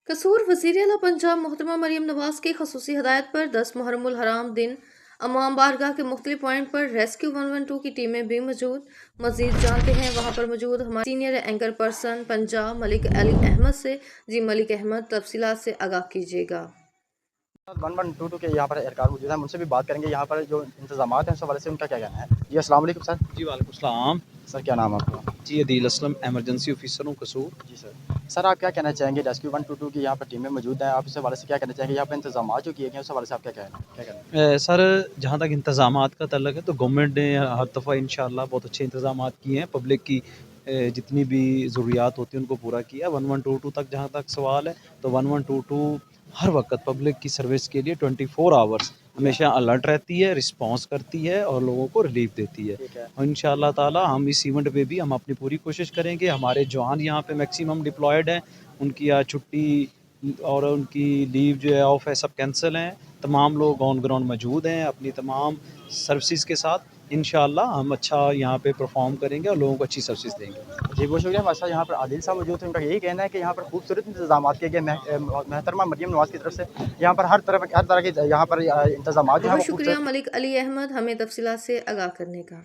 कसूर वज़ीर आला पंजाब मोहतरमा मरीम नवाज की खसूसी हदायत पर 10 मुहर्रमुल हराम दिन अमाम बारगाह के मुख्तलिफ पॉइंट पर रेस्क्यू 112 की टीमें भी मौजूद। मजीद जानते हैं वहाँ पर मौजूद हमारे senior anchor person Punjab Malik Ali Ahmed से। जी मलिक अहमद, तफसीलात से आगाह कीजिएगा। 1122 के यहाँ पर एहलकार मौजूद हैं, उनसे भी बात करेंगे यहाँ पर जो इंतजामात हैं उस हवाले से उनका क्या कहना है। जी अस्सलाम वालेकुम सर। जी वालेकुम सलाम। सर क्या नाम है आपका? जी अदील असलम, एमरजेंसी ऑफिसर हूँ कसूर। जी सर। सर आप क्या कहना चाहेंगे, रेस्क्यू 122 की यहाँ पर टीमें मौजूद हैं, आप इस हवाले से क्या कहना चाहेंगे, यहाँ पर इंतजाम जो किए गए हैं उस हवाले से आप क्या कहना है? सर जहाँ तक इंतज़ामात का तल्लक है तो गवर्नमेंट ने हर दफ़ा इंशाअल्लाह बहुत अच्छे इंतज़ामात किए हैं। पब्लिक की जितनी भी ज़रूरियात होती हैं उनको पूरा किया। 1122 तक जहाँ तक सवाल है तो 1122 हर वक्त पब्लिक की सर्विस के लिए 24 आवर्स हमेशा अलर्ट रहती है, रिस्पॉन्स करती है और लोगों को रिलीफ देती है। ठीक है। और इंशाअल्लाह ताला हम इस इवेंट पे भी हम अपनी पूरी कोशिश करेंगे। हमारे जवान यहाँ पे मैक्सिमम डिप्लॉयड हैं, उनकी आज छुट्टी और उनकी लीव जो है ऑफ है सब कैंसिल हैं। तमाम लोग ऑन ग्राउंड मौजूद हैं अपनी तमाम सर्विसेज के साथ। इंशाअल्लाह हम अच्छा यहाँ पे परफॉर्म करेंगे और लोगों को अच्छी सर्विस देंगे। जी बहुत शुक्रिया। हमारे साथ यहाँ पर आदिल साहब मौजूद हैं, उनका यही कहना है कि यहाँ पर खूबसूरत इंतजाम किए गए मोहतरमा मरीम नवाज की तरफ से। यहाँ पर हर तरह के यहाँ पर इंतजाम जो है बहुत वो शुक्रिया खूबसूरत। मलिक अली अहमद हमें तफसीलात से आगाह करने का।